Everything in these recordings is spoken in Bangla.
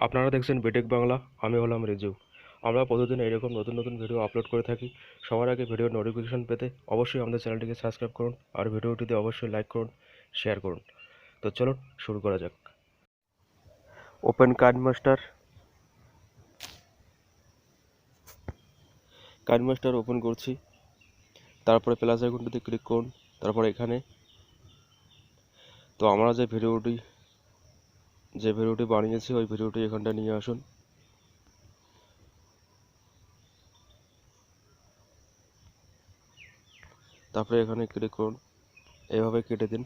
আপনারা দেখছেন বিটেক বাংলা। আমি হলাম রিজু। আমরা প্রতিদিন এরকম নতুন নতুন ভিডিও আপলোড করে থাকি। সবার আগে ভিডিওর নোটিফিকেশন পেতে অবশ্যই আমাদের চ্যানেলটিকে সাবস্ক্রাইব করুন আর ভিডিওটিতে অবশ্যই লাইক করুন, শেয়ার করুন। তো চলুন শুরু করা যাক। ওপেন কাইনমাস্টার ওপেন করছি। তারপরে প্লাস আইকনটিতে ক্লিক করুন। তারপরে এখানে তো আমরা যে ভিডিওটি বানিয়েছি ওই ভিডিওটি এখানটা নিয়ে আসুন। তারপরে এখানে ক্লিক করুন, এভাবে কেটে দিন।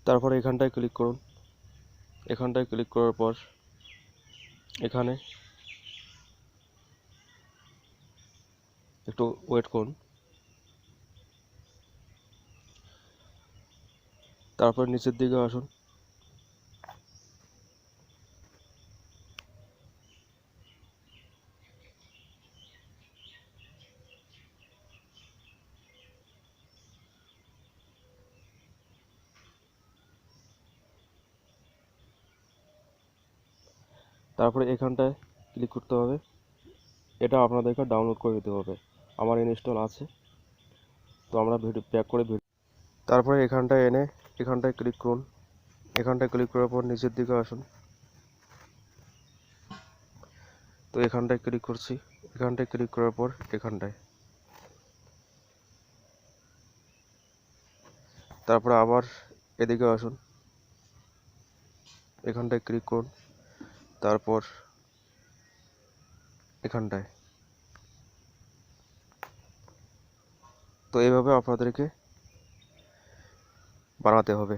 তারপরে এখানটায় ক্লিক করুন। এখানটায় ক্লিক করার পর এখানে একটু ওয়েট করুন। তারপর নিচের দিকে আসুন। তারপরে এখানটায় ক্লিক করতে হবে। এটা আপনাদেরকে ডাউনলোড করে নিতে হবে। আমার ইনস্টল আছে, তো আমরা ভিডিও ব্যাক করে তারপরে এখানটায় এনে এখানটায় ক্লিক করুন। এখানটায় ক্লিক করার পর নিচের দিকে আসুন। তো এখানটায় ক্লিক করছি। এখানটায় ক্লিক করার পর এখানটায়, তারপরে আবার এদিকে আসুন। এখানটায় ক্লিক করুন। তারপর এখানটায়। তো এইভাবে আপনাদেরকে বানাতে হবে।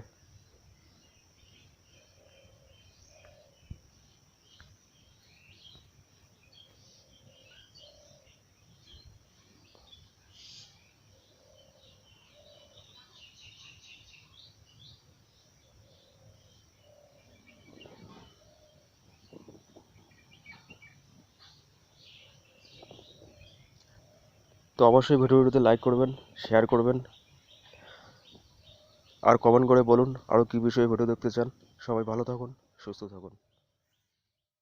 তো অবশ্যই ভিডিওটিতে লাইক করবেন, শেয়ার করবেন আর কমেন্ট করে বলুন আরও কী বিষয়ে ভিডিও দেখতে চান। সবাই ভালো থাকুন, সুস্থ থাকুন।